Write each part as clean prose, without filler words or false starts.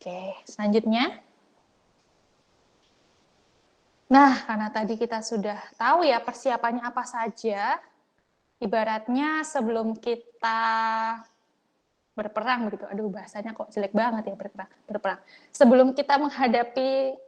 Oke, selanjutnya. Nah, karena tadi kita sudah tahu ya persiapannya apa saja, ibaratnya sebelum kita berperang begitu. Aduh, bahasanya kok jelek banget ya berperang. Sebelum kita menghadapi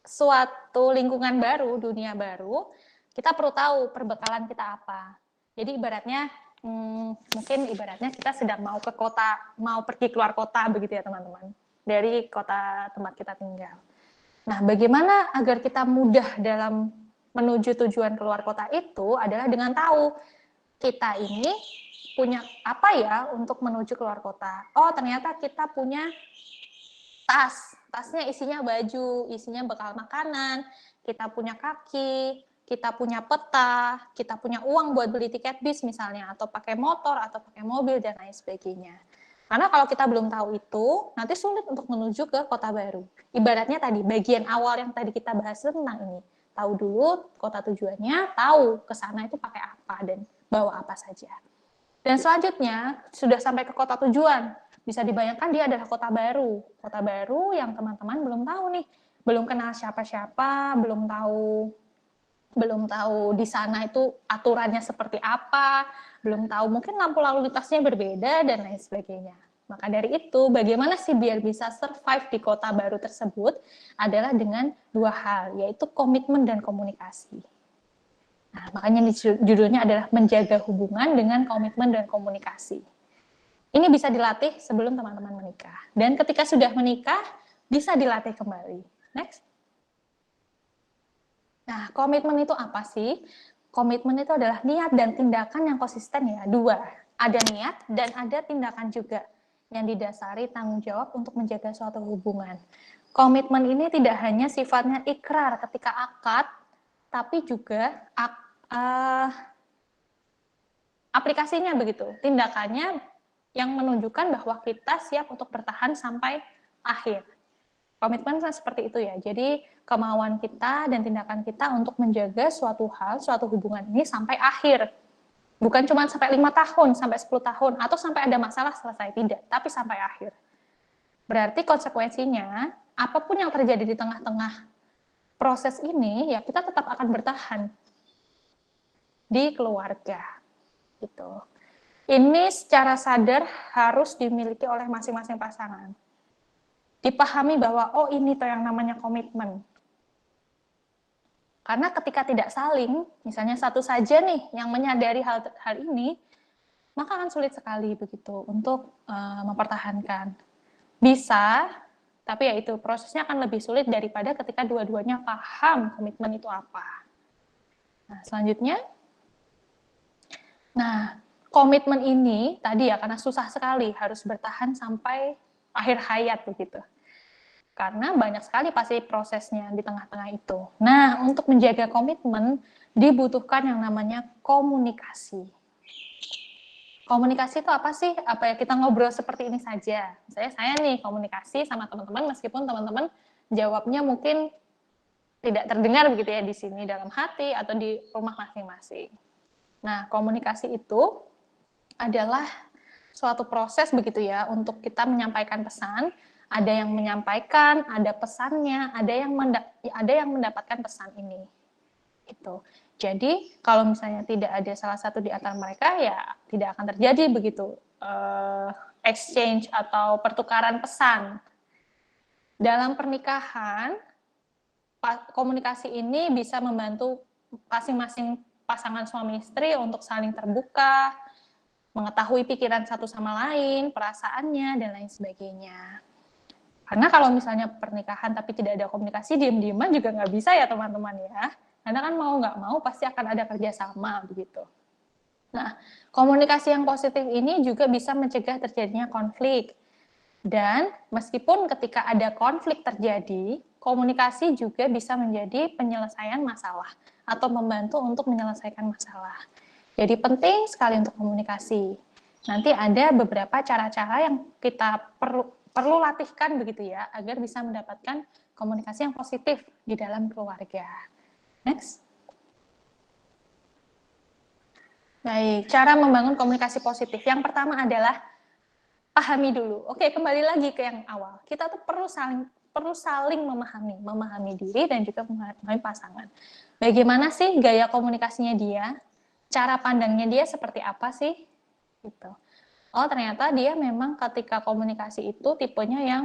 suatu lingkungan baru, dunia baru, kita perlu tahu perbekalan kita apa. Jadi ibaratnya mungkin ibaratnya kita sedang mau ke kota, mau pergi keluar kota begitu ya teman-teman. Dari kota tempat kita tinggal. Nah, bagaimana agar kita mudah dalam menuju tujuan keluar kota itu adalah dengan tahu kita ini punya apa ya untuk menuju keluar kota. Oh, ternyata kita punya tas. Tasnya isinya baju, isinya bekal makanan, kita punya kaki, kita punya peta, kita punya uang buat beli tiket bis misalnya, atau pakai motor, atau pakai mobil, dan lain sebagainya. Karena kalau kita belum tahu itu, nanti sulit untuk menuju ke kota baru. Ibaratnya tadi, bagian awal yang tadi kita bahas tentang ini. Tahu dulu kota tujuannya, tahu ke sana itu pakai apa dan bawa apa saja. Dan selanjutnya, sudah sampai ke kota tujuan. Bisa dibayangkan dia adalah kota baru. Kota baru yang teman-teman belum tahu nih. Belum kenal siapa-siapa, belum tahu di sana itu aturannya seperti apa, belum tahu mungkin lampu lalu lintasnya berbeda dan lain sebagainya. Maka dari itu, bagaimana sih biar bisa survive di kota baru tersebut adalah dengan dua hal, yaitu komitmen dan komunikasi. Nah, makanya judulnya adalah menjaga hubungan dengan komitmen dan komunikasi. Ini bisa dilatih sebelum teman-teman menikah. Dan ketika sudah menikah, bisa dilatih kembali. Next. Nah, komitmen itu apa sih? Komitmen itu adalah niat dan tindakan yang konsisten ya, dua. Ada niat dan ada tindakan juga yang didasari tanggung jawab untuk menjaga suatu hubungan. Komitmen ini tidak hanya sifatnya ikrar ketika akad, tapi juga aplikasinya begitu, tindakannya yang menunjukkan bahwa kita siap untuk bertahan sampai akhir. Komitmen seperti itu ya. Jadi kemauan kita dan tindakan kita untuk menjaga suatu hal, suatu hubungan ini sampai akhir. Bukan cuma sampai 5 tahun, sampai 10 tahun, atau sampai ada masalah selesai, tidak. Tapi sampai akhir. Berarti konsekuensinya, apapun yang terjadi di tengah-tengah proses ini, ya kita tetap akan bertahan di keluarga. Gitu. Ini secara sadar harus dimiliki oleh masing-masing pasangan. Dipahami bahwa, oh ini tuh yang namanya komitmen. Karena ketika tidak saling, misalnya satu saja nih yang menyadari hal ini, maka akan sulit sekali begitu untuk mempertahankan. Bisa, tapi ya itu prosesnya akan lebih sulit daripada ketika dua-duanya paham komitmen itu apa. Nah, selanjutnya, komitmen ini tadi ya karena susah sekali harus bertahan sampai akhir hayat begitu. Karena banyak sekali pasti prosesnya di tengah-tengah itu. Nah, untuk menjaga komitmen dibutuhkan yang namanya komunikasi. Komunikasi itu apa sih? Apa ya kita ngobrol seperti ini saja. Misalnya saya nih komunikasi sama teman-teman meskipun teman-teman jawabnya mungkin tidak terdengar begitu ya di sini dalam hati atau di rumah masing-masing. Nah, komunikasi itu adalah suatu proses begitu ya untuk kita menyampaikan pesan. Ada yang menyampaikan, ada pesannya, ada yang mendapatkan pesan ini. Gitu. Jadi kalau misalnya tidak ada salah satu di antara mereka ya tidak akan terjadi begitu exchange atau pertukaran pesan. Dalam pernikahan komunikasi ini bisa membantu masing-masing pasangan suami istri untuk saling terbuka, mengetahui pikiran satu sama lain, perasaannya, dan lain sebagainya. Karena kalau misalnya pernikahan tapi tidak ada komunikasi, diam-diaman juga nggak bisa ya teman-teman ya. Karena kan mau nggak mau pasti akan ada kerjasama begitu. Nah, komunikasi yang positif ini juga bisa mencegah terjadinya konflik. Dan meskipun ketika ada konflik terjadi, komunikasi juga bisa menjadi penyelesaian masalah atau membantu untuk menyelesaikan masalah. Jadi penting sekali untuk komunikasi. Nanti ada beberapa cara-cara yang kita perlu latihkan begitu ya, agar bisa mendapatkan komunikasi yang positif di dalam keluarga. Next. Baik, cara membangun komunikasi positif. Yang pertama adalah pahami dulu. Oke, kembali lagi ke yang awal. Kita tuh perlu saling memahami diri dan juga memahami pasangan. Bagaimana sih gaya komunikasinya dia? Cara pandangnya dia seperti apa sih? Gitu. Oh, ternyata dia memang ketika komunikasi itu tipenya yang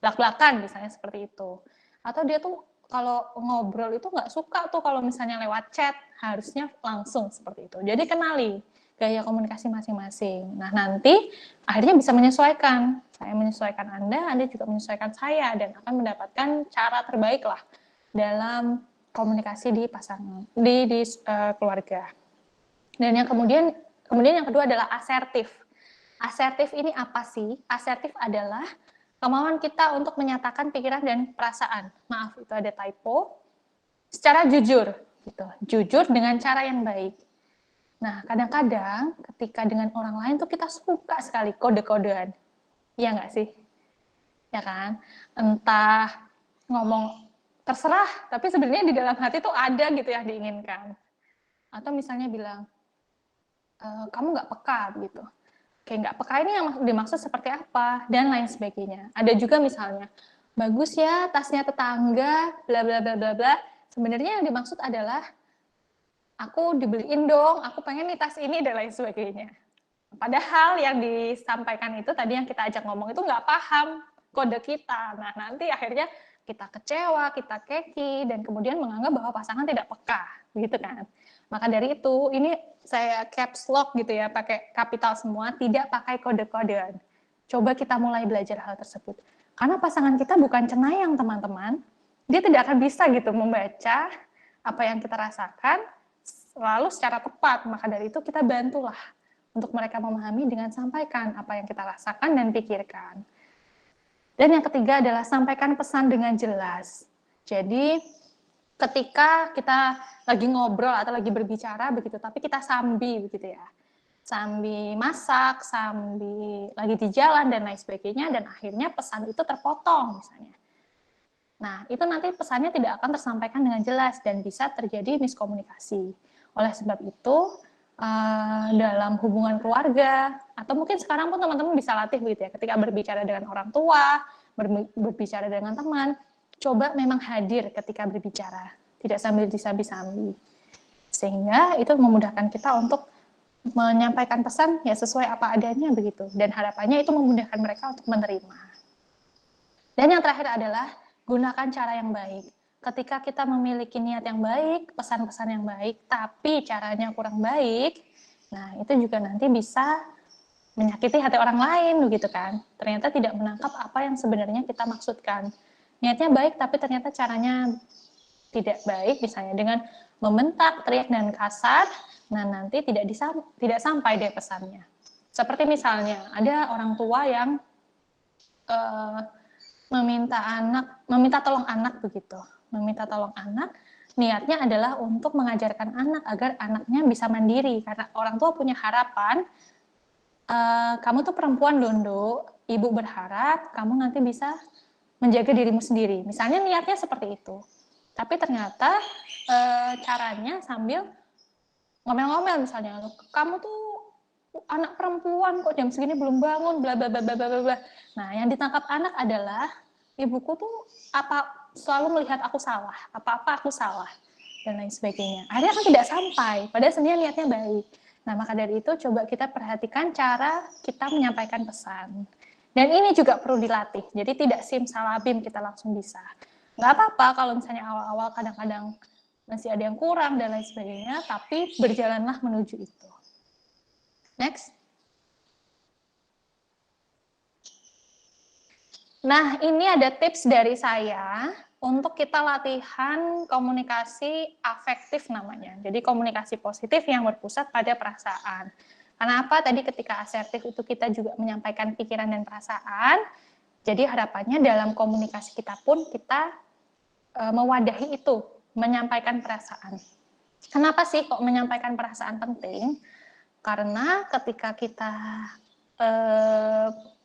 belak-belakan misalnya seperti itu. Atau dia tuh kalau ngobrol itu nggak suka tuh kalau misalnya lewat chat, harusnya langsung seperti itu. Jadi kenali gaya komunikasi masing-masing. Nah, nanti akhirnya bisa menyesuaikan. Saya menyesuaikan Anda juga menyesuaikan saya, dan akan mendapatkan cara terbaik lah dalam komunikasi di pasangan, di keluarga. Dan yang kemudian yang kedua adalah asertif. Asertif ini apa sih? Asertif adalah kemauan kita untuk menyatakan pikiran dan perasaan. Maaf, itu ada typo. Secara jujur, gitu. Jujur dengan cara yang baik. Nah, kadang-kadang ketika dengan orang lain tuh kita suka sekali kode-kodean. Iya nggak sih? Ya kan? Entah ngomong terserah, tapi sebenarnya di dalam hati tuh ada gitu yang diinginkan. Atau misalnya bilang, kamu nggak peka gitu. Kayak nggak peka ini yang dimaksud seperti apa, dan lain sebagainya. Ada juga misalnya, bagus ya tasnya tetangga, bla bla bla bla bla. Sebenarnya yang dimaksud adalah, aku dibeliin dong, aku pengen nih tas ini, dan lain sebagainya. Padahal yang disampaikan itu tadi yang kita ajak ngomong itu nggak paham kode kita. Nah, nanti akhirnya kita kecewa, kita keki, dan kemudian menganggap bahwa pasangan tidak peka, gitu kan. Maka dari itu, ini saya caps lock gitu ya, pakai kapital semua, tidak pakai kode-kodean. Coba kita mulai belajar hal tersebut. Karena pasangan kita bukan cenayang, teman-teman. Dia tidak akan bisa gitu membaca apa yang kita rasakan, lalu secara tepat. Maka dari itu kita bantulah untuk mereka memahami dengan sampaikan apa yang kita rasakan dan pikirkan. Dan yang ketiga adalah sampaikan pesan dengan jelas. Jadi ketika kita lagi ngobrol atau lagi berbicara begitu, tapi kita sambil begitu ya, sambil masak, sambil lagi di jalan dan lain sebagainya, dan akhirnya pesan itu terpotong misalnya. Nah, itu nanti pesannya tidak akan tersampaikan dengan jelas dan bisa terjadi miskomunikasi. Oleh sebab itu, dalam hubungan keluarga, atau mungkin sekarang pun teman-teman bisa latih begitu ya, ketika berbicara dengan orang tua, berbicara dengan teman, coba memang hadir ketika berbicara, tidak sambil disambi-sambi. Sehingga itu memudahkan kita untuk menyampaikan pesan ya sesuai apa adanya begitu, dan harapannya itu memudahkan mereka untuk menerima. Dan yang terakhir adalah gunakan cara yang baik. Ketika kita memiliki niat yang baik, pesan-pesan yang baik, tapi caranya kurang baik, nah itu juga nanti bisa menyakiti hati orang lain, begitu kan. Ternyata tidak menangkap apa yang sebenarnya kita maksudkan. Niatnya baik, tapi ternyata caranya tidak baik, misalnya dengan membentak, teriak, dan kasar, nah nanti tidak sampai deh pesannya. Seperti misalnya, ada orang tua yang meminta tolong anak begitu. Meminta tolong anak, niatnya adalah untuk mengajarkan anak agar anaknya bisa mandiri, karena orang tua punya harapan, kamu tuh perempuan Dondo, ibu berharap kamu nanti bisa menjaga dirimu sendiri. Misalnya niatnya seperti itu. Tapi ternyata caranya sambil ngomel-ngomel misalnya, kamu tuh anak perempuan kok jam segini belum bangun, bla bla bla bla bla bla. Nah, yang ditangkap anak adalah, ibuku tuh selalu melihat aku salah, apa-apa aku salah, dan lain sebagainya. Akhirnya kan tidak sampai, padahal sebenarnya niatnya baik. Nah, maka dari itu coba kita perhatikan cara kita menyampaikan pesan. Dan ini juga perlu dilatih, jadi tidak simsalabim kita langsung bisa. Nggak apa-apa kalau misalnya awal-awal kadang-kadang masih ada yang kurang dan lain sebagainya, tapi berjalanlah menuju itu. Next. Nah, ini ada tips dari saya untuk kita latihan komunikasi afektif namanya. Jadi komunikasi positif yang berpusat pada perasaan. Karena apa? Tadi ketika asertif itu kita juga menyampaikan pikiran dan perasaan. Jadi harapannya dalam komunikasi kita pun kita mewadahi itu, menyampaikan perasaan. Kenapa sih kok menyampaikan perasaan penting? Karena ketika kita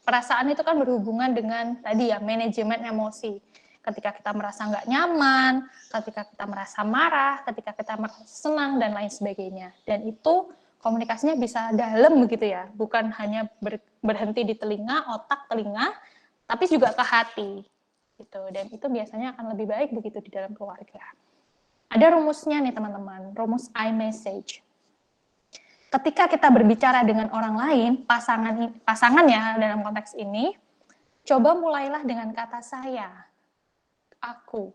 perasaan itu kan berhubungan dengan tadi ya, manajemen emosi. Ketika kita merasa nggak nyaman, ketika kita merasa marah, ketika kita merasa senang, dan lain sebagainya. Dan itu komunikasinya bisa dalam begitu ya, bukan hanya berhenti di telinga, otak, telinga, tapi juga ke hati gitu. Dan itu biasanya akan lebih baik begitu di dalam keluarga. Ada rumusnya nih teman-teman, rumus iMessage. Ketika kita berbicara dengan orang lain, pasangan ya dalam konteks ini, coba mulailah dengan kata saya, aku.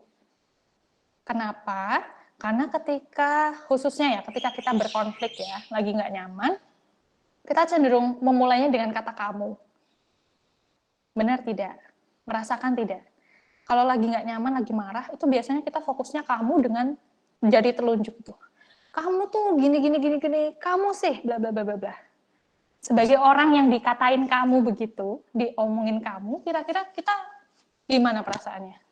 Kenapa? Karena ketika, khususnya ya, ketika kita berkonflik ya, lagi nggak nyaman, kita cenderung memulainya dengan kata kamu. Benar tidak? Merasakan tidak? Kalau lagi nggak nyaman, lagi marah, itu biasanya kita fokusnya kamu dengan jari telunjuk tuh. Kamu tuh gini, kamu sih, bla bla bla bla bla. Sebagai orang yang dikatain kamu begitu, diomongin kamu, kira-kira kita gimana perasaannya?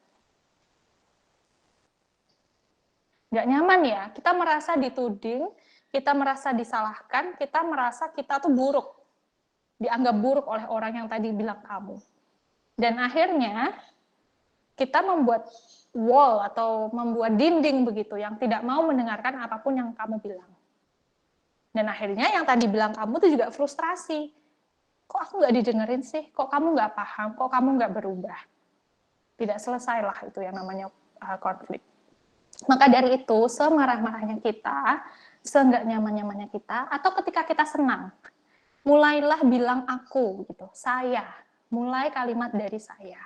Nggak nyaman ya, kita merasa dituding, kita merasa disalahkan, kita merasa kita tuh buruk, dianggap buruk oleh orang yang tadi bilang kamu. Dan akhirnya kita membuat wall atau membuat dinding begitu, yang tidak mau mendengarkan apapun yang kamu bilang. Dan akhirnya yang tadi bilang kamu tuh juga frustrasi. Kok aku nggak didengerin sih? Kok kamu nggak paham? Kok kamu nggak berubah? Tidak selesai lah itu yang namanya konflik. Maka dari itu, semarah-marahnya kita, seenggak nyaman-nyamannya kita, atau ketika kita senang, mulailah bilang aku, gitu, saya. Mulai kalimat dari saya.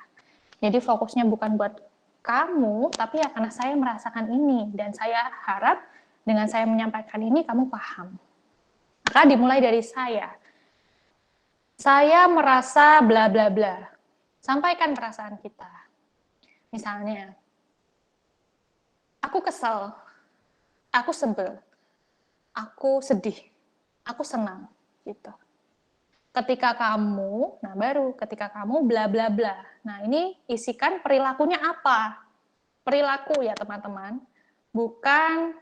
Jadi fokusnya bukan buat kamu, tapi ya karena saya merasakan ini, dan saya harap dengan saya menyampaikan ini, kamu paham. Maka dimulai dari saya. Saya merasa bla bla bla. Sampaikan perasaan kita. Misalnya, aku kesel, aku sebel, aku sedih, aku senang, gitu. Ketika kamu, nah baru ketika kamu bla bla bla. Nah ini isikan perilakunya apa? Perilaku ya teman-teman, bukan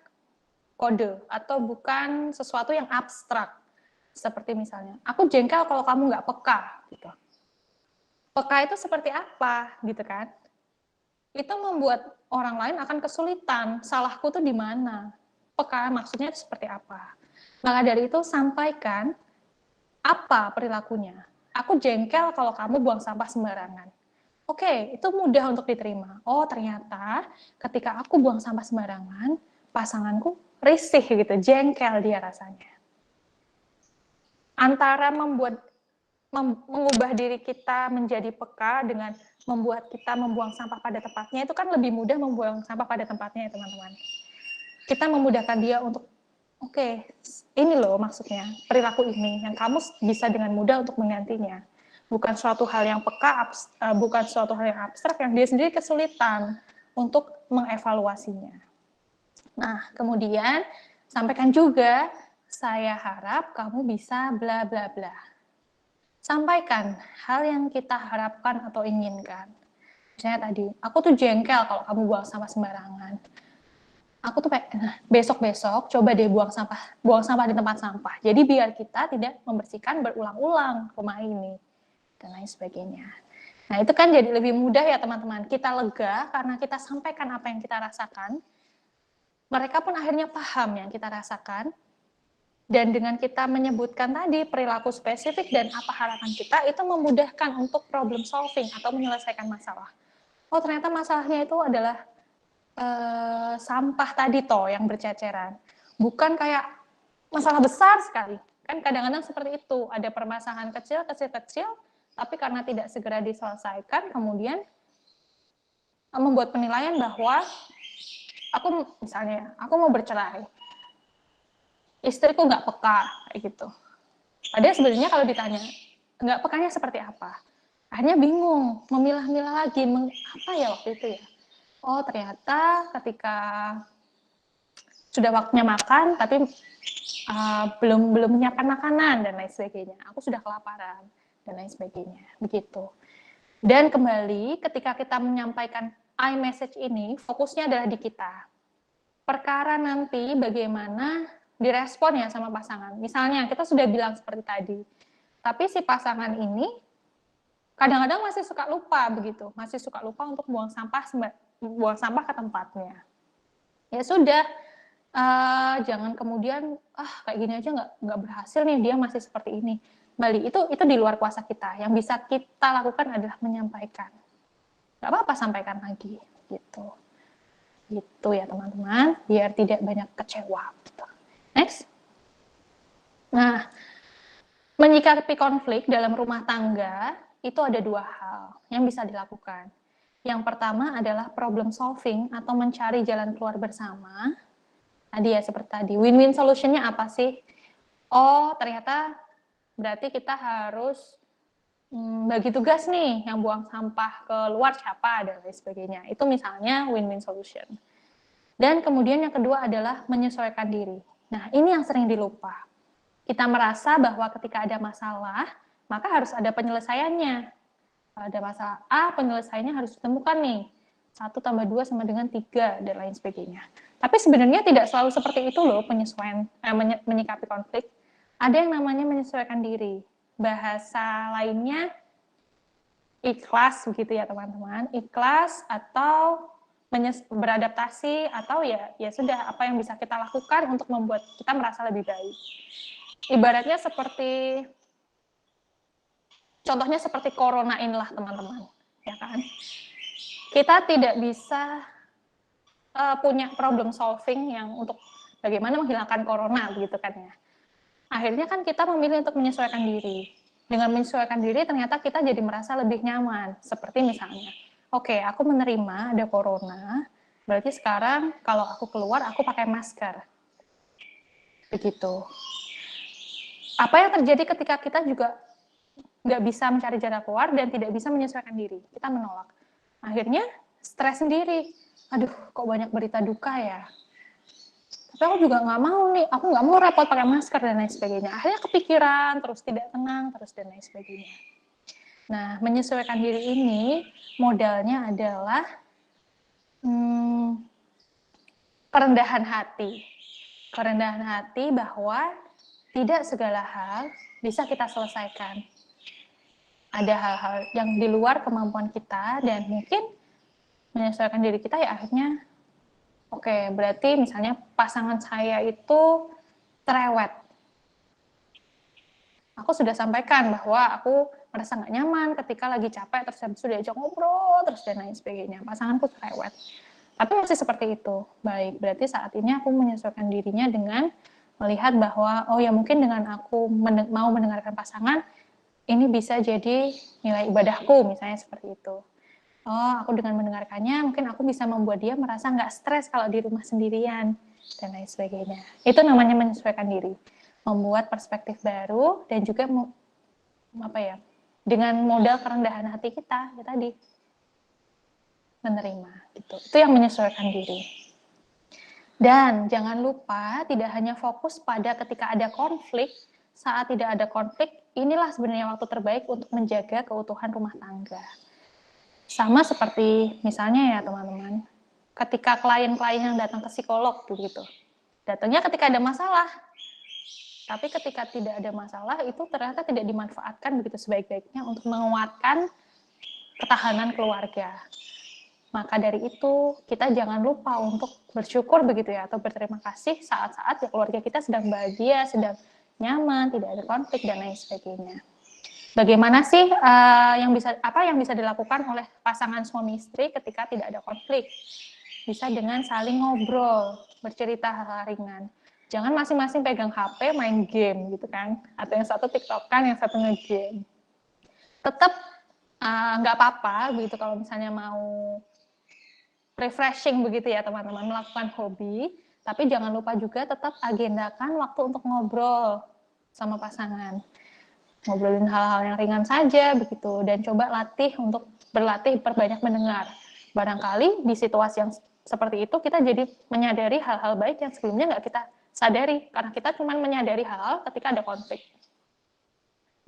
kode atau bukan sesuatu yang abstrak. Seperti misalnya, aku jengkel kalau kamu nggak peka, gitu. Peka itu seperti apa, gitu kan? Itu membuat orang lain akan kesulitan. Salahku tuh di mana? Peka maksudnya seperti apa? Maka dari itu sampaikan apa perilakunya. Aku jengkel kalau kamu buang sampah sembarangan. Oke, itu mudah untuk diterima. Oh, ternyata ketika aku buang sampah sembarangan, pasanganku risih gitu, jengkel dia rasanya. Antara mengubah diri kita menjadi peka dengan membuat kita membuang sampah pada tempatnya, itu kan lebih mudah membuang sampah pada tempatnya ya teman-teman. Kita memudahkan dia untuk, oke, ini loh maksudnya, perilaku ini, yang kamu bisa dengan mudah untuk menggantinya. Bukan suatu hal yang peka, bukan suatu hal yang abstrak, yang dia sendiri kesulitan untuk mengevaluasinya. Nah, kemudian sampaikan juga, saya harap kamu bisa bla bla bla. Sampaikan hal yang kita harapkan atau inginkan. Misalnya tadi, aku tuh jengkel kalau kamu buang sampah sembarangan. Aku tuh besok-besok coba deh buang sampah di tempat sampah. Jadi biar kita tidak membersihkan berulang-ulang rumah ini dan lain sebagainya. Nah, itu kan jadi lebih mudah ya teman-teman. Kita lega karena kita sampaikan apa yang kita rasakan. Mereka pun akhirnya paham yang kita rasakan. Dan dengan kita menyebutkan tadi perilaku spesifik dan apa harapan kita, itu memudahkan untuk problem solving atau menyelesaikan masalah. Oh, ternyata masalahnya itu adalah sampah tadi toh yang berceceran. Bukan kayak masalah besar sekali. Kan kadang-kadang seperti itu, ada permasalahan kecil, tapi karena tidak segera diselesaikan, kemudian membuat penilaian bahwa aku misalnya, aku mau bercerai. Istriku nggak peka, kayak gitu. Padahal sebenarnya kalau ditanya, nggak pekanya seperti apa? Akhirnya bingung, memilah-milah lagi, apa ya waktu itu ya? Oh, ternyata ketika sudah waktunya makan, tapi belum menyiapkan makanan dan lain sebagainya. Aku sudah kelaparan dan lain sebagainya. Begitu. Dan kembali, ketika kita menyampaikan iMessage ini, fokusnya adalah di kita. Perkara nanti bagaimana direspon ya sama pasangan. Misalnya kita sudah bilang seperti tadi, tapi si pasangan ini kadang-kadang masih suka lupa begitu, masih suka lupa untuk buang sampah ke tempatnya. Ya sudah, Jangan kemudian, kayak gini aja nggak berhasil nih, dia masih seperti ini. Kembali, itu di luar kuasa kita. Yang bisa kita lakukan adalah menyampaikan. Nggak apa-apa, sampaikan lagi, gitu. Gitu ya teman-teman, biar tidak banyak kecewa. Gitu. Next. Nah, menyikapi konflik dalam rumah tangga, itu ada 2 hal yang bisa dilakukan. Yang pertama adalah problem solving atau mencari jalan keluar bersama. Tadi ya seperti tadi, win-win solution-nya apa sih? Oh, ternyata berarti kita harus bagi tugas nih, yang buang sampah ke luar siapa, dan lain sebagainya. Itu misalnya win-win solution. Dan kemudian yang kedua adalah menyesuaikan diri. Nah, ini yang sering dilupa. Kita merasa bahwa ketika ada masalah, maka harus ada penyelesaiannya. Kalau ada masalah A, penyelesaiannya harus ditemukan nih. 1 tambah 2 sama dengan 3, dan lain sebagainya. Tapi sebenarnya tidak selalu seperti itu loh penyesuaian, menyikapi konflik. Ada yang namanya menyesuaikan diri. Bahasa lainnya ikhlas begitu ya teman-teman. Ikhlas atau beradaptasi, atau ya sudah, apa yang bisa kita lakukan untuk membuat kita merasa lebih baik. Ibaratnya seperti, contohnya seperti corona inilah teman-teman, ya kan? Kita tidak bisa punya problem solving yang untuk bagaimana menghilangkan corona begitu kan ya. Akhirnya kan kita memilih untuk menyesuaikan diri. Dengan menyesuaikan diri ternyata kita jadi merasa lebih nyaman. Seperti misalnya, oke, aku menerima ada corona, berarti sekarang kalau aku keluar aku pakai masker. Begitu. Apa yang terjadi ketika kita juga nggak bisa mencari jalan keluar dan tidak bisa menyesuaikan diri? Kita menolak. Akhirnya stres sendiri. Aduh, kok banyak berita duka ya? Tapi aku juga nggak mau nih, aku nggak mau repot pakai masker dan lain sebagainya. Akhirnya kepikiran, terus tidak tenang, terus dan lain sebagainya. Nah, menyesuaikan diri ini modalnya adalah kerendahan hati. Kerendahan hati bahwa tidak segala hal bisa kita selesaikan. Ada hal-hal yang di luar kemampuan kita, dan mungkin menyesuaikan diri kita ya akhirnya, oke, berarti misalnya pasangan saya itu cerewet. Aku sudah sampaikan bahwa aku merasa nggak nyaman ketika lagi capek, terus habis itu diajak ngobrol, terus dan lain sebagainya. Pasanganku cerewet. Tapi masih seperti itu. Baik, berarti saat ini aku menyesuaikan dirinya dengan melihat bahwa, oh ya mungkin dengan aku mau mendengarkan pasangan, ini bisa jadi nilai ibadahku, misalnya seperti itu. Oh, aku dengan mendengarkannya, mungkin aku bisa membuat dia merasa nggak stres kalau di rumah sendirian, dan lain sebagainya. Itu namanya menyesuaikan diri. Membuat perspektif baru, dan juga dengan modal kerendahan hati kita, ya tadi, menerima. Gitu. Itu yang menyesuaikan diri. Dan jangan lupa, tidak hanya fokus pada ketika ada konflik, saat tidak ada konflik, inilah sebenarnya waktu terbaik untuk menjaga keutuhan rumah tangga. Sama seperti misalnya ya teman-teman, ketika klien-klien yang datang ke psikolog begitu, datangnya ketika ada masalah, tapi ketika tidak ada masalah itu ternyata tidak dimanfaatkan begitu sebaik-baiknya untuk menguatkan ketahanan keluarga. Maka dari itu kita jangan lupa untuk bersyukur begitu ya, atau berterima kasih saat-saat ya keluarga kita sedang bahagia, sedang nyaman, tidak ada konflik dan lain sebagainya. Bagaimana sih apa yang bisa dilakukan oleh pasangan suami istri ketika tidak ada konflik? Bisa dengan saling ngobrol, bercerita hal-hal ringan. Jangan masing-masing pegang HP main game gitu kan, atau yang satu TikTok-kan, yang satu nge-game. Tetap nggak apa-apa begitu kalau misalnya mau refreshing begitu ya teman-teman, melakukan hobi, tapi jangan lupa juga tetap agendakan waktu untuk ngobrol sama pasangan. Ngobrolin hal-hal yang ringan saja begitu, dan coba berlatih perbanyak mendengar. Barangkali di situasi yang seperti itu kita jadi menyadari hal-hal baik yang sebelumnya nggak kita sadari, karena kita cuma menyadari hal-hal ketika ada konflik.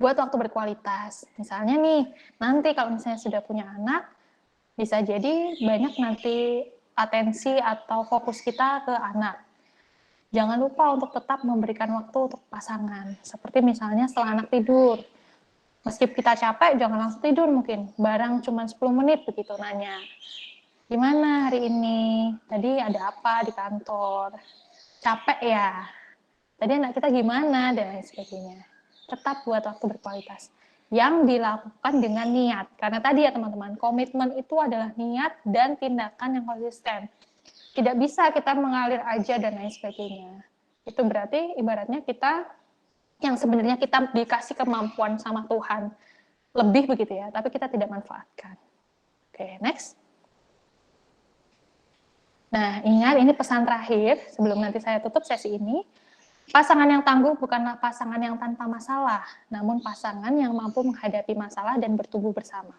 Buat waktu berkualitas, misalnya nih, nanti kalau misalnya sudah punya anak, bisa jadi banyak nanti atensi atau fokus kita ke anak. Jangan lupa untuk tetap memberikan waktu untuk pasangan. Seperti misalnya setelah anak tidur. Meski kita capek, jangan langsung tidur mungkin. Barang cuma 10 menit begitu nanya. Gimana hari ini? Tadi ada apa di kantor? capek ya, tadi anak kita gimana, dan lain sebagainya. Tetap buat waktu berkualitas yang dilakukan dengan niat. Karena tadi ya teman-teman, komitmen itu adalah niat dan tindakan yang konsisten. Tidak bisa kita mengalir aja dan lain sebagainya. Itu berarti ibaratnya kita yang sebenarnya kita dikasih kemampuan sama Tuhan lebih begitu ya, tapi kita tidak manfaatkan. Oke, next. Nah, ingat ini pesan terakhir sebelum nanti saya tutup sesi ini. Pasangan yang tangguh bukanlah pasangan yang tanpa masalah, namun pasangan yang mampu menghadapi masalah dan bertumbuh bersama.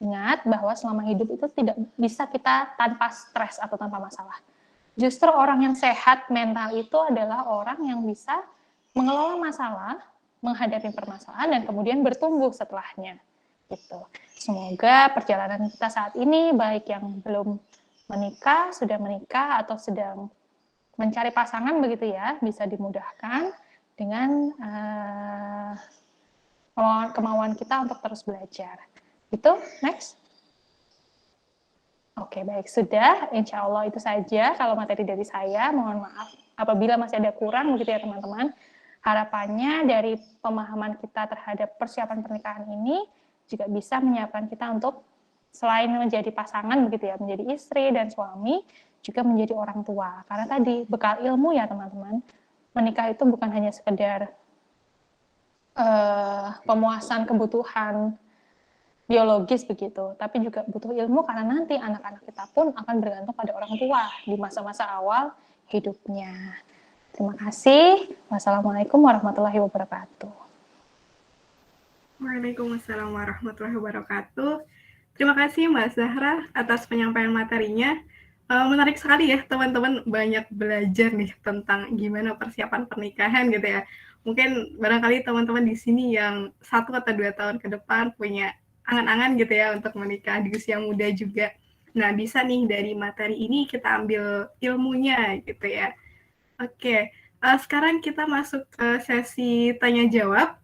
Ingat bahwa selama hidup itu tidak bisa kita tanpa stres atau tanpa masalah. Justru orang yang sehat mental itu adalah orang yang bisa mengelola masalah, menghadapi permasalahan, dan kemudian bertumbuh setelahnya. Gitu. Semoga perjalanan kita saat ini, baik yang belum menikah, sudah menikah, atau sedang mencari pasangan begitu ya, bisa dimudahkan dengan kemauan kita untuk terus belajar. Itu, next. Oke, baik. Sudah, insya Allah itu saja kalau materi dari saya. Mohon maaf apabila masih ada kurang begitu ya teman-teman. Harapannya dari pemahaman kita terhadap persiapan pernikahan ini juga bisa menyiapkan kita untuk selain menjadi pasangan begitu ya, menjadi istri dan suami, juga menjadi orang tua. Karena tadi bekal ilmu ya teman-teman. Menikah itu bukan hanya sekedar pemuasan kebutuhan biologis begitu, tapi juga butuh ilmu karena nanti anak-anak kita pun akan bergantung pada orang tua di masa-masa awal hidupnya. Terima kasih. Wassalamualaikum warahmatullahi wabarakatuh. Waalaikumsalam warahmatullahi wabarakatuh. Terima kasih Mbak Zahra atas penyampaian materinya. Menarik sekali ya teman-teman, banyak belajar nih tentang gimana persiapan pernikahan gitu ya. Mungkin barangkali teman-teman di sini yang 1 atau 2 tahun ke depan punya angan-angan gitu ya untuk menikah di usia muda juga. Nah, bisa nih dari materi ini kita ambil ilmunya gitu ya. Oke, sekarang kita masuk ke sesi tanya jawab.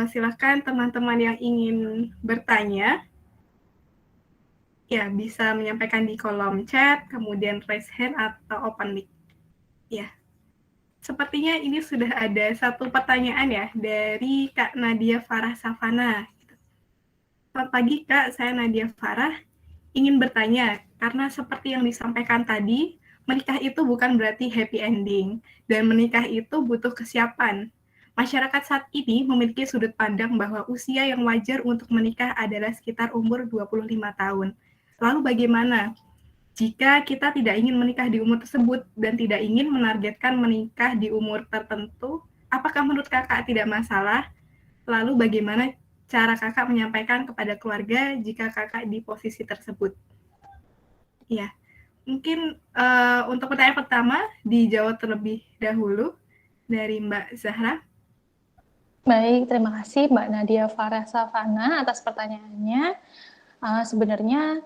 Silakan teman-teman yang ingin bertanya ya bisa menyampaikan di kolom chat, kemudian raise hand atau open mic. Ya, sepertinya ini sudah ada satu pertanyaan ya dari Kak Nadia Farah Savana. Selamat pagi Kak, saya Nadia Farah. Ingin bertanya, karena seperti yang disampaikan tadi, menikah itu bukan berarti happy ending, dan menikah itu butuh kesiapan. Masyarakat saat ini memiliki sudut pandang bahwa usia yang wajar untuk menikah adalah sekitar umur 25 tahun. Lalu bagaimana jika kita tidak ingin menikah di umur tersebut dan tidak ingin menargetkan menikah di umur tertentu? Apakah menurut kakak tidak masalah? Lalu bagaimana cara kakak menyampaikan kepada keluarga jika kakak di posisi tersebut? Ya, mungkin untuk pertanyaan pertama dijawab terlebih dahulu dari Mbak Zahra. Baik, terima kasih Mbak Nadia Farah Savana atas pertanyaannya. Sebenarnya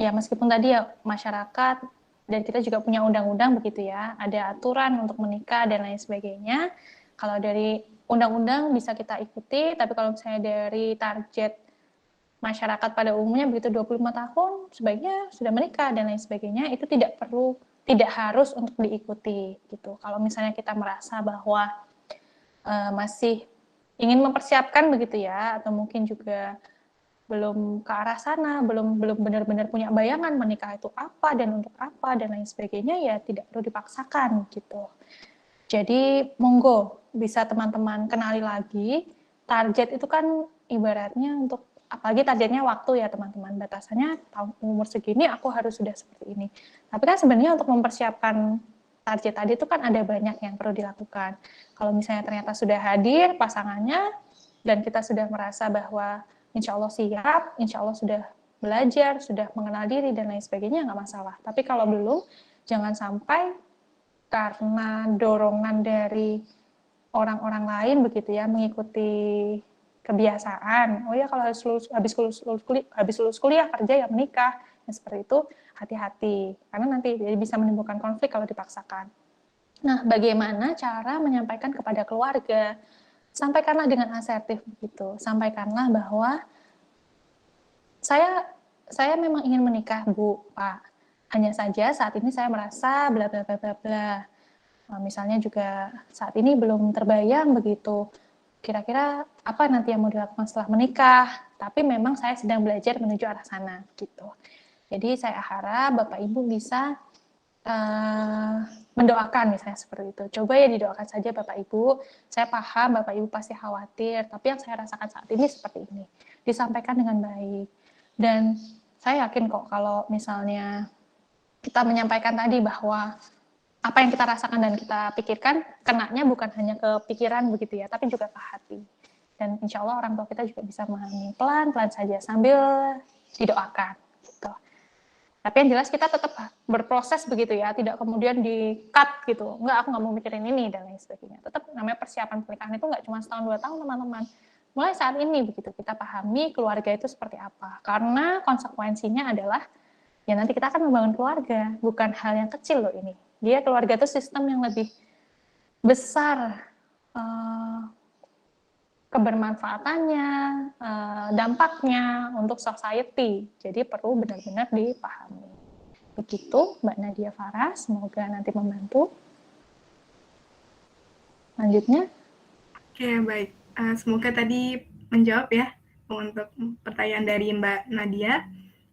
ya meskipun tadi ya masyarakat dan kita juga punya undang-undang begitu ya, ada aturan untuk menikah dan lain sebagainya. Kalau dari undang-undang bisa kita ikuti, tapi kalau misalnya dari target masyarakat pada umumnya begitu 25 tahun sebaiknya sudah menikah dan lain sebagainya, itu tidak harus untuk diikuti gitu. Kalau misalnya kita merasa bahwa masih ingin mempersiapkan begitu ya, atau mungkin juga belum ke arah sana, belum benar-benar punya bayangan menikah itu apa dan untuk apa dan lain sebagainya, ya tidak perlu dipaksakan gitu. Jadi monggo bisa teman-teman kenali lagi, target itu kan ibaratnya untuk, apalagi targetnya waktu ya teman-teman, batasannya tahun umur segini aku harus sudah seperti ini. Tapi kan sebenarnya untuk mempersiapkan target tadi itu kan ada banyak yang perlu dilakukan. Kalau misalnya ternyata sudah hadir pasangannya dan kita sudah merasa bahwa insya Allah siap, insya Allah sudah belajar, sudah mengenal diri dan lain sebagainya, nggak masalah. Tapi kalau belum, jangan sampai karena dorongan dari orang-orang lain begitu ya, mengikuti kebiasaan. Oh ya kalau habis lulus kuliah kerja ya menikah. Nah, seperti itu hati-hati karena nanti jadi bisa menimbulkan konflik kalau dipaksakan. Nah, bagaimana cara menyampaikan kepada keluarga? Sampaikanlah dengan asertif begitu. Sampaikanlah bahwa saya memang ingin menikah, Bu, Pak. Hanya saja saat ini saya merasa bla bla bla bla bla. Misalnya juga saat ini belum terbayang begitu, kira-kira apa nanti yang mau dilakukan setelah menikah, tapi memang saya sedang belajar menuju arah sana gitu. Jadi saya harap Bapak Ibu bisa mendoakan misalnya seperti itu. Coba ya didoakan saja Bapak Ibu. Saya paham Bapak Ibu pasti khawatir, tapi yang saya rasakan saat ini seperti ini. Disampaikan dengan baik. Dan saya yakin kok kalau misalnya kita menyampaikan tadi bahwa apa yang kita rasakan dan kita pikirkan, kenanya bukan hanya ke pikiran begitu ya, tapi juga ke hati. Dan insya Allah orang tua kita juga bisa memahami pelan-pelan saja sambil didoakan. Gitu. Tapi yang jelas kita tetap berproses begitu ya, tidak kemudian di-cut gitu. Enggak, aku nggak mau mikirin ini dan lain sebagainya. Tetap namanya persiapan pernikahan itu nggak cuma setahun 2 tahun teman-teman. Mulai saat ini begitu kita pahami keluarga itu seperti apa. Karena konsekuensinya adalah ya nanti kita akan membangun keluarga, bukan hal yang kecil loh ini. Dia keluarga itu sistem yang lebih besar kebermanfaatannya, dampaknya untuk society. Jadi perlu benar-benar dipahami. Begitu Mbak Nadia Farah, semoga nanti membantu. Lanjutnya. Oke, baik. Semoga tadi menjawab ya untuk pertanyaan dari Mbak Nadia.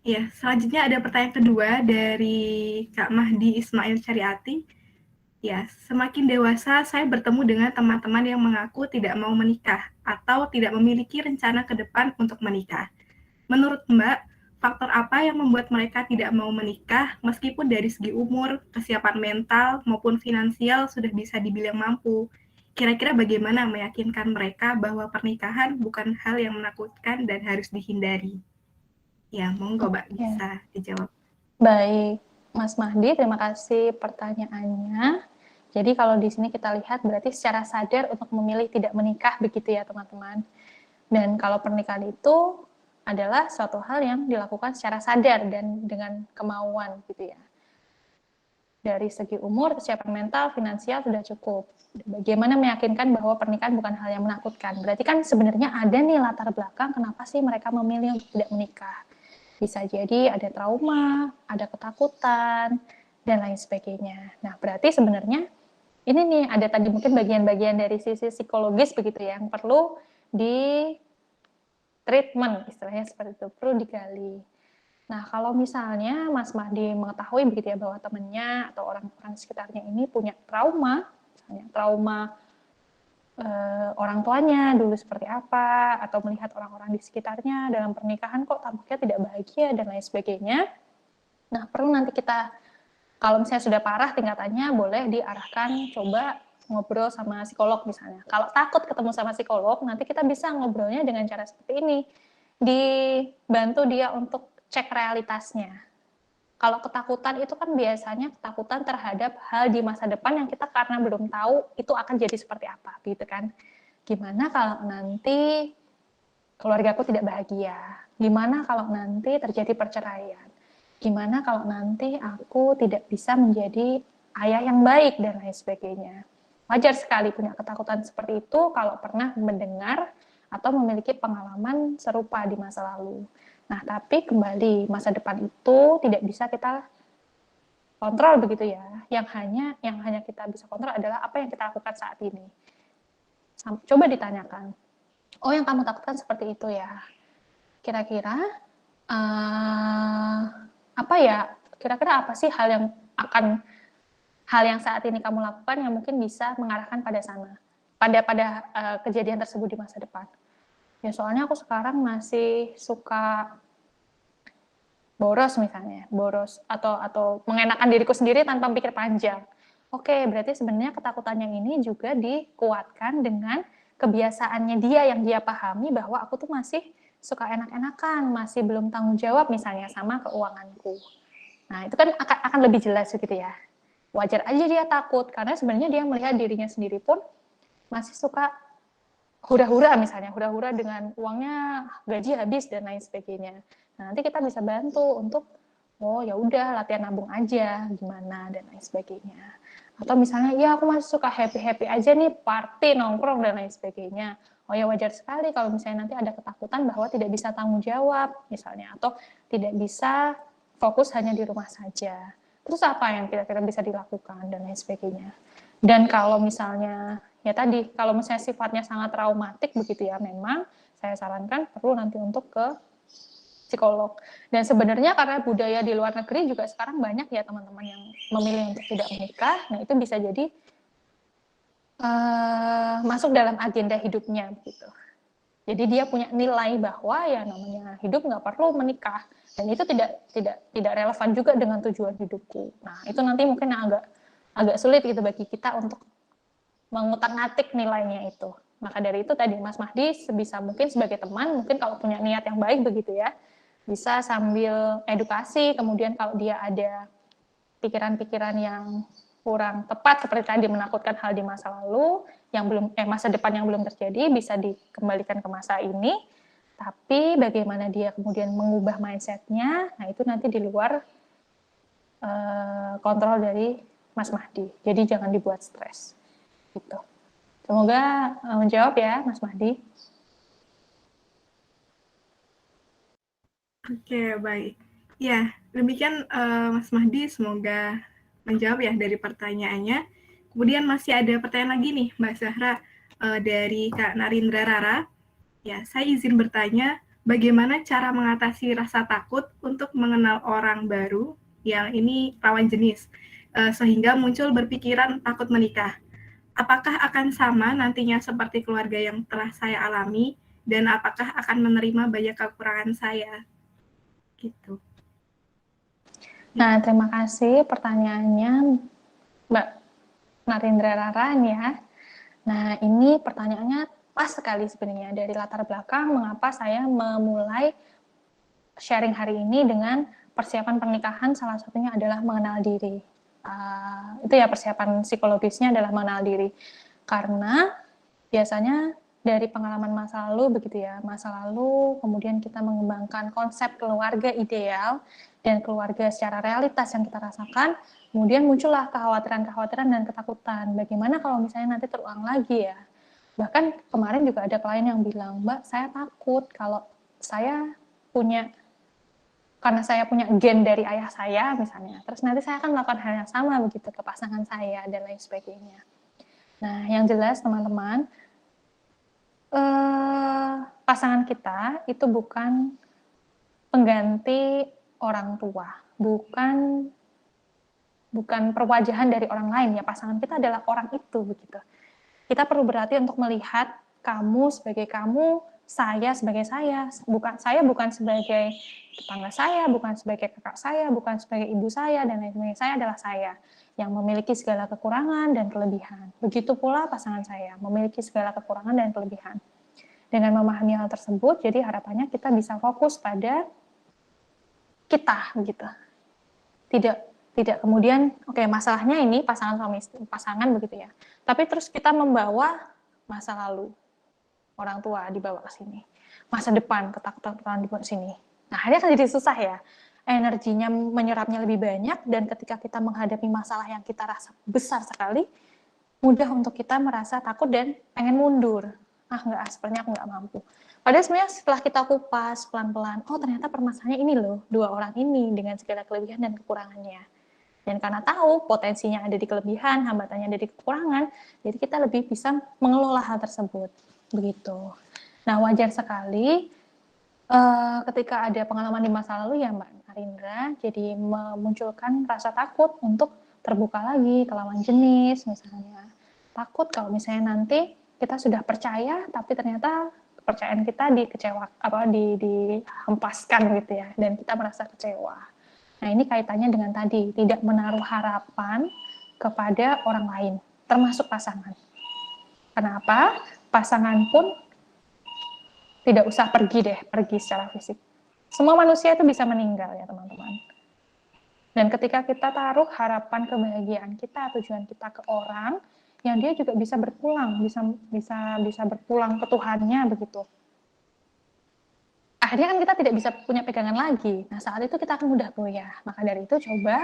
Ya, selanjutnya ada pertanyaan kedua dari Kak Mahdi Ismail Syariati. Ya, semakin dewasa saya bertemu dengan teman-teman yang mengaku tidak mau menikah atau tidak memiliki rencana ke depan untuk menikah. Menurut Mbak, faktor apa yang membuat mereka tidak mau menikah meskipun dari segi umur, kesiapan mental, maupun finansial sudah bisa dibilang mampu? Kira-kira bagaimana meyakinkan mereka bahwa pernikahan bukan hal yang menakutkan dan harus dihindari? Ya, monggo Mbak bisa dijawab. Baik, Mas Mahdi, terima kasih pertanyaannya. Jadi kalau di sini kita lihat berarti secara sadar untuk memilih tidak menikah begitu ya teman-teman. Dan kalau pernikahan itu adalah suatu hal yang dilakukan secara sadar dan dengan kemauan gitu ya. Dari segi umur, kesiapan mental, finansial sudah cukup. Bagaimana meyakinkan bahwa pernikahan bukan hal yang menakutkan? Berarti kan sebenarnya ada nih latar belakang kenapa sih mereka memilih untuk tidak menikah. Bisa jadi ada trauma, ada ketakutan, dan lain sebagainya. Nah, berarti sebenarnya ini nih ada tadi mungkin bagian-bagian dari sisi psikologis begitu ya, yang perlu di treatment, istilahnya seperti itu, perlu digali. Nah, kalau misalnya Mas Mahdi mengetahui begitu ya bahwa temannya atau orang-orang sekitarnya ini punya trauma, misalnya trauma orang tuanya dulu seperti apa, atau melihat orang-orang di sekitarnya dalam pernikahan kok tampaknya tidak bahagia dan lain sebagainya. Nah, perlu nanti kita, kalau misalnya sudah parah tingkatannya, boleh diarahkan coba ngobrol sama psikolog misalnya. Kalau takut ketemu sama psikolog, nanti kita bisa ngobrolnya dengan cara seperti ini. Dibantu dia untuk cek realitasnya. Kalau ketakutan itu kan biasanya ketakutan terhadap hal di masa depan yang kita karena belum tahu itu akan jadi seperti apa, gitu kan. Gimana kalau nanti keluargaku tidak bahagia? Gimana kalau nanti terjadi perceraian? Gimana kalau nanti aku tidak bisa menjadi ayah yang baik dan lain sebagainya? Wajar sekali punya ketakutan seperti itu kalau pernah mendengar atau memiliki pengalaman serupa di masa lalu. Nah, tapi kembali masa depan itu tidak bisa kita kontrol begitu ya. Yang hanya kita bisa kontrol adalah apa yang kita lakukan saat ini. Coba ditanyakan. Oh, yang kamu takutkan seperti itu ya. Kira-kira apa ya? Kira-kira apa sih hal yang saat ini kamu lakukan yang mungkin bisa mengarahkan pada sana, pada kejadian tersebut di masa depan? Ya soalnya aku sekarang masih suka boros misalnya, boros atau mengenakan diriku sendiri tanpa pikir panjang. Oke, berarti sebenarnya ketakutan yang ini juga dikuatkan dengan kebiasaannya dia yang dia pahami bahwa aku tuh masih suka enak-enakan, masih belum tanggung jawab misalnya sama keuanganku. Nah, itu kan akan lebih jelas gitu ya. Wajar aja dia takut karena sebenarnya dia melihat dirinya sendiri pun masih suka hura-hura misalnya, hura-hura dengan uangnya gaji habis dan lain sebagainya. Nah, nanti kita bisa bantu untuk oh ya udah latihan nabung aja gimana dan lain sebagainya. Atau misalnya ya aku masih suka happy-happy aja nih, party, nongkrong dan lain sebagainya. Oh ya wajar sekali kalau misalnya nanti ada ketakutan bahwa tidak bisa tanggung jawab misalnya atau tidak bisa fokus hanya di rumah saja. Terus apa yang kira-kira bisa dilakukan dan lain sebagainya. Dan kalau misalnya ya tadi, kalau misalnya sifatnya sangat traumatik begitu ya, memang saya sarankan perlu nanti untuk ke psikolog. Dan sebenarnya karena budaya di luar negeri juga sekarang banyak ya teman-teman yang memilih untuk tidak menikah, nah itu bisa jadi masuk dalam agenda hidupnya gitu. Jadi dia punya nilai bahwa ya namanya hidup nggak perlu menikah, dan itu tidak relevan juga dengan tujuan hidupku. Nah itu nanti mungkin agak sulit gitu bagi kita untuk mengutak-ngatik nilainya itu. Maka dari itu tadi Mas Mahdi sebisa mungkin sebagai teman, mungkin kalau punya niat yang baik begitu ya, bisa sambil edukasi, kemudian kalau dia ada pikiran-pikiran yang kurang tepat seperti tadi menakutkan hal di masa lalu yang belum masa depan yang belum terjadi, bisa dikembalikan ke masa ini. Tapi bagaimana dia kemudian mengubah mindsetnya, nah itu nanti di luar kontrol dari Mas Mahdi. Jadi jangan dibuat stres. Gitu. Semoga menjawab ya Mas Mahdi. Oke, baik. Ya, demikian Mas Mahdi, semoga menjawab ya dari pertanyaannya. Kemudian masih ada pertanyaan lagi nih, Mbak Zahra, dari Kak Narindra Rara. Ya, saya izin bertanya, bagaimana cara mengatasi rasa takut untuk mengenal orang baru yang ini lawan jenis, sehingga muncul berpikiran takut menikah? Apakah akan sama nantinya seperti keluarga yang telah saya alami, dan apakah akan menerima banyak kekurangan saya? Gitu. Nah, terima kasih pertanyaannya Mbak Narindra Raran ya. Nah, ini pertanyaannya pas sekali sebenarnya dari latar belakang mengapa saya memulai sharing hari ini dengan persiapan pernikahan, salah satunya adalah mengenal diri. Itu ya persiapan psikologisnya adalah mengenal diri. Karena biasanya dari pengalaman masa lalu begitu ya, masa lalu kemudian kita mengembangkan konsep keluarga ideal dan keluarga secara realitas yang kita rasakan, kemudian muncullah kekhawatiran-kekhawatiran dan ketakutan. Bagaimana kalau misalnya nanti terulang lagi ya? Bahkan kemarin juga ada klien yang bilang, Mbak, saya takut kalau saya punya karena saya punya gen dari ayah saya misalnya, terus nanti saya akan melakukan hal yang sama begitu ke pasangan saya dan lain sebagainya. Nah, yang jelas teman-teman, pasangan kita itu bukan pengganti orang tua, bukan perwajahan dari orang lain ya. Pasangan kita adalah orang itu begitu. Kita perlu berhati untuk melihat kamu sebagai kamu, saya sebagai saya, bukan sebagai tetangga saya, bukan sebagai kakak saya, bukan sebagai ibu saya dan lain sebagainya. Saya adalah saya yang memiliki segala kekurangan dan kelebihan. Begitu pula pasangan saya memiliki segala kekurangan dan kelebihan. Dengan memahami hal tersebut, jadi harapannya kita bisa fokus pada kita gitu. Tidak kemudian masalahnya ini pasangan begitu ya. Tapi terus kita membawa masa lalu orang tua dibawa ke sini. Masa depan ketakutan dibawa ke sini. Nah, akhirnya kan jadi susah ya. Energinya menyerapnya lebih banyak dan ketika kita menghadapi masalah yang kita rasa besar sekali, mudah untuk kita merasa takut dan pengen mundur. Sepertinya aku nggak mampu. Padahal sebenarnya setelah kita kupas pelan-pelan, oh ternyata permasalahannya ini loh, dua orang ini dengan segala kelebihan dan kekurangannya. Dan karena tahu potensinya ada di kelebihan, hambatannya ada di kekurangan, jadi kita lebih bisa mengelola hal tersebut. Begitu. Nah, wajar sekali ketika ada pengalaman di masa lalu ya Mbak Narindra, jadi memunculkan rasa takut untuk terbuka lagi ke lawan jenis misalnya. Takut kalau misalnya nanti kita sudah percaya, tapi ternyata kepercayaan kita dihempaskan gitu ya, dan kita merasa kecewa. Nah, ini kaitannya dengan tadi, tidak menaruh harapan kepada orang lain, termasuk pasangan. Kenapa? Pasangan pun tidak usah pergi secara fisik. Semua manusia itu bisa meninggal ya teman-teman. Dan ketika kita taruh harapan kebahagiaan kita, tujuan kita ke orang, yang dia juga bisa berpulang, bisa berpulang ke Tuhannya begitu. Akhirnya kan kita tidak bisa punya pegangan lagi. Nah, saat itu kita akan mudah goyah. Maka dari itu coba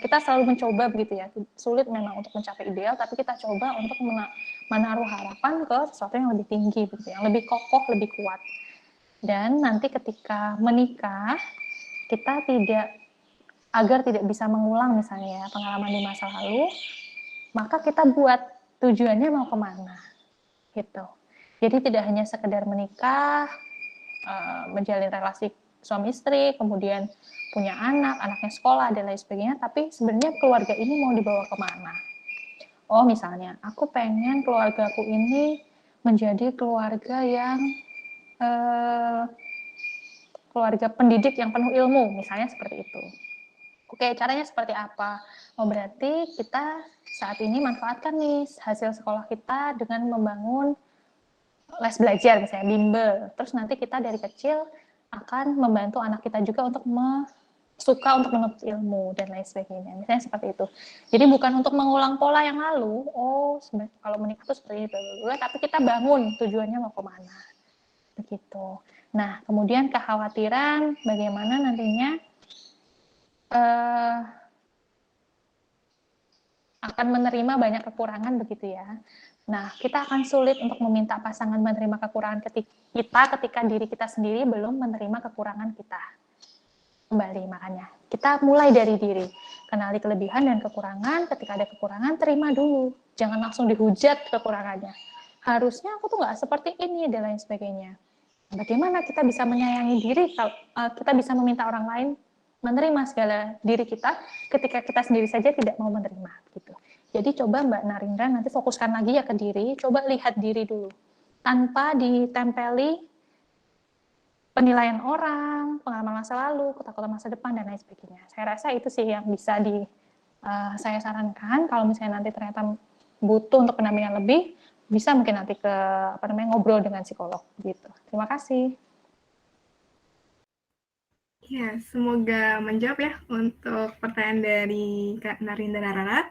kita selalu mencoba begitu ya. Sulit memang untuk mencapai ideal, tapi kita coba untuk menaruh harapan ke sesuatu yang lebih tinggi begitu, yang lebih kokoh, lebih kuat. Dan nanti ketika menikah, kita tidak agar tidak bisa mengulang misalnya ya, pengalaman di masa lalu, maka kita buat tujuannya mau kemana gitu. Jadi tidak hanya sekedar menikah, menjalin relasi suami istri, kemudian punya anak, anaknya sekolah dan lain sebagainya, tapi sebenarnya keluarga ini mau dibawa kemana? Oh misalnya, aku pengen keluargaku ini menjadi keluarga yang keluarga pendidik yang penuh ilmu, misalnya seperti itu. Oke, caranya seperti apa? Oh, berarti kita saat ini manfaatkan nih hasil sekolah kita dengan membangun les belajar, misalnya bimbel. Terus nanti kita dari kecil akan membantu anak kita juga untuk suka untuk menuntut ilmu dan lain sebagainya. Misalnya seperti itu. Jadi bukan untuk mengulang pola yang lalu. Oh, kalau menikah itu seperti ini, tapi kita bangun tujuannya mau kemana. Begitu. Nah, kemudian kekhawatiran bagaimana nantinya akan menerima banyak kekurangan begitu ya. Nah, kita akan sulit untuk meminta pasangan menerima kekurangan kita ketika diri kita sendiri belum menerima kekurangan kita. Kembali makanya, kita mulai dari diri. Kenali kelebihan dan kekurangan, ketika ada kekurangan, terima dulu. Jangan langsung dihujat kekurangannya. Harusnya aku tuh nggak seperti ini, dan lain sebagainya. Bagaimana kita bisa menyayangi diri, kita bisa meminta orang lain menerima segala diri kita ketika kita sendiri saja tidak mau menerima gitu. Jadi coba Mbak Narindra nanti fokuskan lagi ya ke diri, coba lihat diri dulu tanpa ditempeli penilaian orang, pengalaman masa lalu, ketakutan masa depan dan lain sebagainya. Saya rasa itu sih yang bisa saya sarankan. Kalau misalnya nanti ternyata butuh untuk pendampingan lebih, bisa mungkin nanti ke ngobrol dengan psikolog gitu. Terima kasih. Ya, semoga menjawab ya untuk pertanyaan dari Kak Narindra Rarat.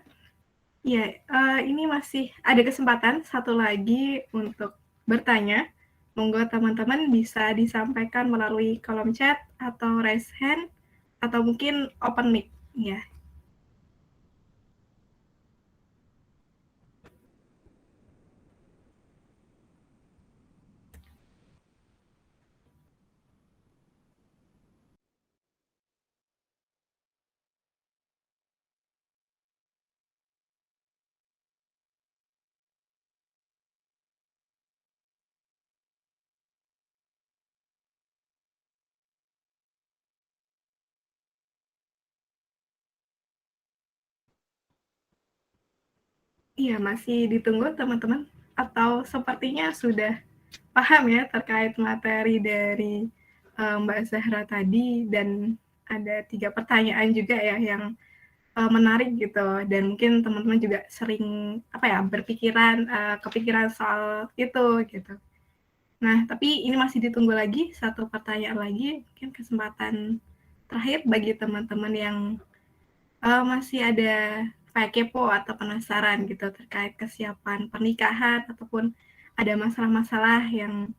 Ya, ini masih ada kesempatan satu lagi untuk bertanya. Monggo teman-teman bisa disampaikan melalui kolom chat atau raise hand atau mungkin open mic ya. Iya, masih ditunggu teman-teman atau sepertinya sudah paham ya terkait materi dari Mbak Zahra tadi dan ada 3 pertanyaan juga ya yang menarik gitu dan mungkin teman-teman juga sering berpikiran kepikiran soal itu gitu. Nah, tapi ini masih ditunggu lagi satu pertanyaan lagi, mungkin kesempatan terakhir bagi teman-teman yang masih ada kayak kepo atau penasaran gitu terkait kesiapan pernikahan ataupun ada masalah-masalah yang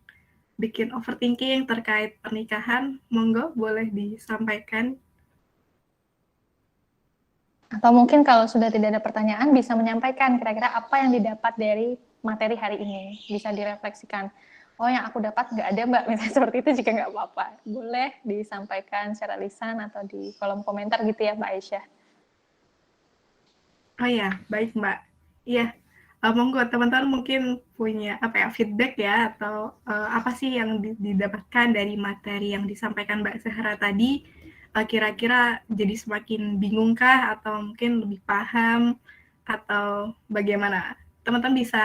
bikin overthinking terkait pernikahan, monggo boleh disampaikan. Atau mungkin kalau sudah tidak ada pertanyaan, bisa menyampaikan kira-kira apa yang didapat dari materi hari ini. Bisa direfleksikan. Oh, yang aku dapat nggak ada, Mbak. Misalnya seperti itu juga nggak apa-apa. Boleh disampaikan secara lisan atau di kolom komentar gitu ya, Mbak Aisyah. Oh ya, baik Mbak. Iya, monggo teman-teman mungkin punya feedback ya atau apa sih yang didapatkan dari materi yang disampaikan Mbak Zahra tadi, kira-kira jadi semakin bingungkah atau mungkin lebih paham atau bagaimana? Teman-teman bisa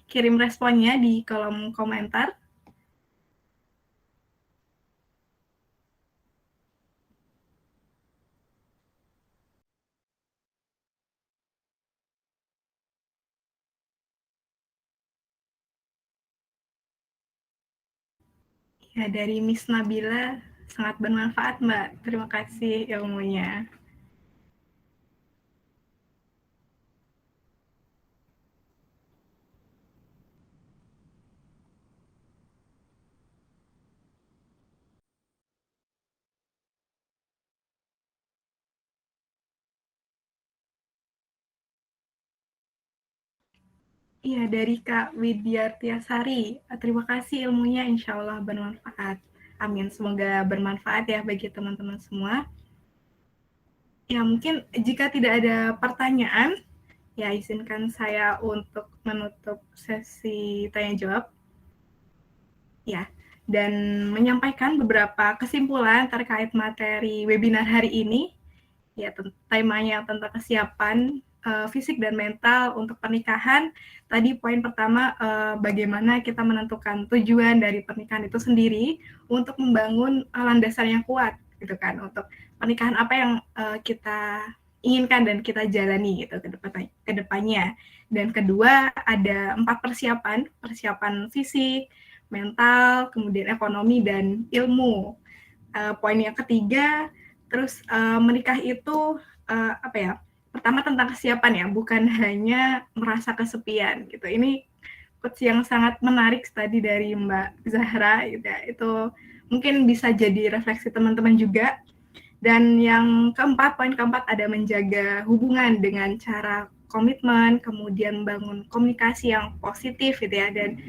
kirim responnya di kolom komentar. Ya, dari Miss Nabila sangat bermanfaat Mbak. Terima kasih ilmunya. Iya, dari Kak Widyartiasari. Terima kasih ilmunya, insya Allah bermanfaat. Amin. Semoga bermanfaat ya bagi teman-teman semua. Ya, mungkin jika tidak ada pertanyaan, ya izinkan saya untuk menutup sesi tanya jawab. Ya, dan menyampaikan beberapa kesimpulan terkait materi webinar hari ini. Ya, temanya tentang kesiapan fisik dan mental untuk pernikahan. Tadi poin pertama, bagaimana kita menentukan tujuan dari pernikahan itu sendiri untuk membangun landasan yang kuat, gitu kan, untuk pernikahan apa yang kita inginkan dan kita jalani gitu ke depannya. Dan kedua, ada 4 persiapan fisik, mental, kemudian ekonomi, dan ilmu. Poin yang ketiga, terus menikah itu apa ya? Pertama tentang kesiapan ya, bukan hanya merasa kesepian gitu. Ini quotes yang sangat menarik tadi dari Mbak Zahra gitu ya. Itu mungkin bisa jadi refleksi teman-teman juga. Dan yang keempat, poin keempat ada menjaga hubungan dengan cara komitmen, kemudian bangun komunikasi yang positif gitu ya, dan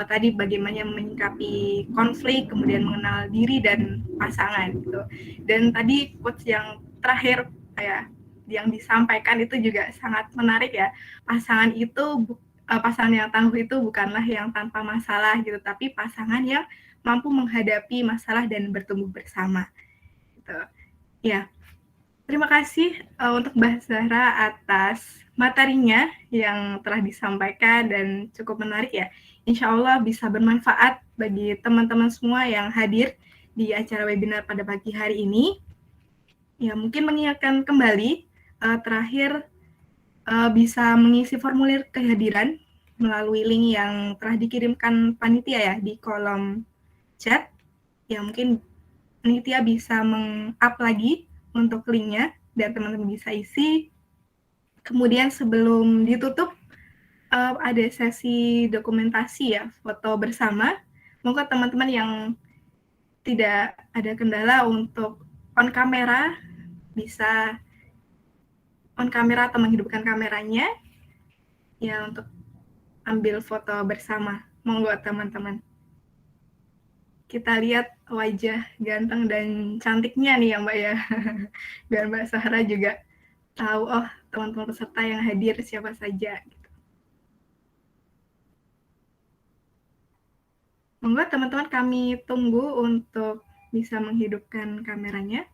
tadi bagaimana menyikapi konflik, kemudian mengenal diri dan pasangan gitu. Dan tadi quotes yang terakhir kayak yang disampaikan itu juga sangat menarik ya. Pasangan yang tangguh itu bukanlah yang tanpa masalah gitu, tapi pasangan yang mampu menghadapi masalah dan bertumbuh bersama. Gitu. Ya, terima kasih untuk Mbak Zahra atas materinya yang telah disampaikan dan cukup menarik ya. Insya Allah bisa bermanfaat bagi teman-teman semua yang hadir di acara webinar pada pagi hari ini. Ya, mungkin mengingatkan kembali terakhir bisa mengisi formulir kehadiran melalui link yang telah dikirimkan panitia ya di kolom chat. Ya, mungkin panitia bisa meng-up lagi untuk linknya dan teman-teman bisa isi. Kemudian sebelum ditutup ada sesi dokumentasi ya, foto bersama. Moga teman-teman yang tidak ada kendala untuk on kamera bisa on kamera atau menghidupkan kameranya ya untuk ambil foto bersama. Monggo teman-teman. Kita lihat wajah ganteng dan cantiknya nih ya Mbak ya. Biar Mbak Zahra juga tahu oh teman-teman peserta yang hadir siapa saja. Monggo teman-teman kami tunggu untuk bisa menghidupkan kameranya.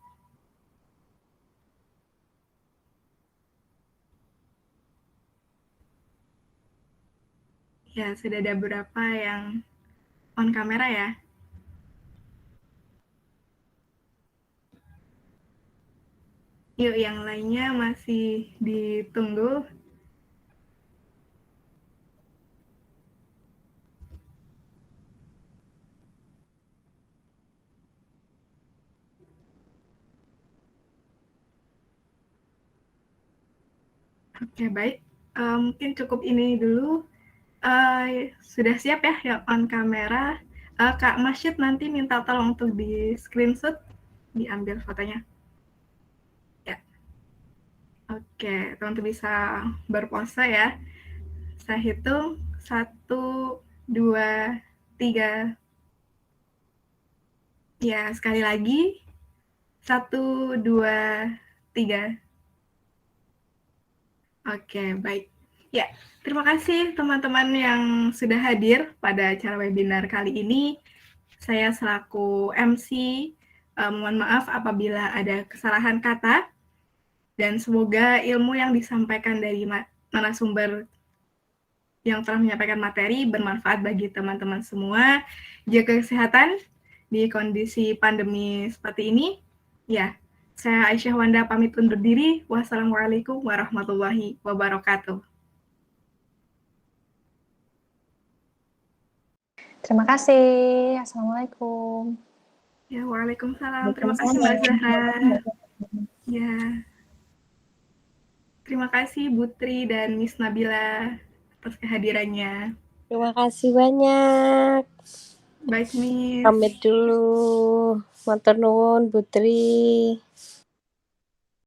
Ya, sudah ada beberapa yang on kamera ya. Yuk, yang lainnya masih ditunggu. Oke, baik. Mungkin cukup ini dulu. Sudah siap ya yang on kamera. Kak Masyid nanti minta tolong untuk di screenshot, diambil fotonya. Ya. Oke, teman-teman bisa berpose ya. Saya hitung 1, 2, 3. Ya, sekali lagi. 1, 2, 3. Oke, baik. Ya, terima kasih teman-teman yang sudah hadir pada acara webinar kali ini. Saya selaku MC, mohon maaf apabila ada kesalahan kata, dan semoga ilmu yang disampaikan dari narasumber yang telah menyampaikan materi bermanfaat bagi teman-teman semua. Jaga kesehatan di kondisi pandemi seperti ini. Ya, saya Aisyah Wanda pamit undur diri. Wassalamualaikum warahmatullahi wabarakatuh. Terima kasih. Assalamualaikum. Ya, waalaikumsalam. Terima kasih Mbak Zahra. Ya. Terima kasih Butri dan Miss Nabila atas kehadirannya. Terima kasih banyak. Baik, Miss. Pamit dulu. Matur nuwun, Putri.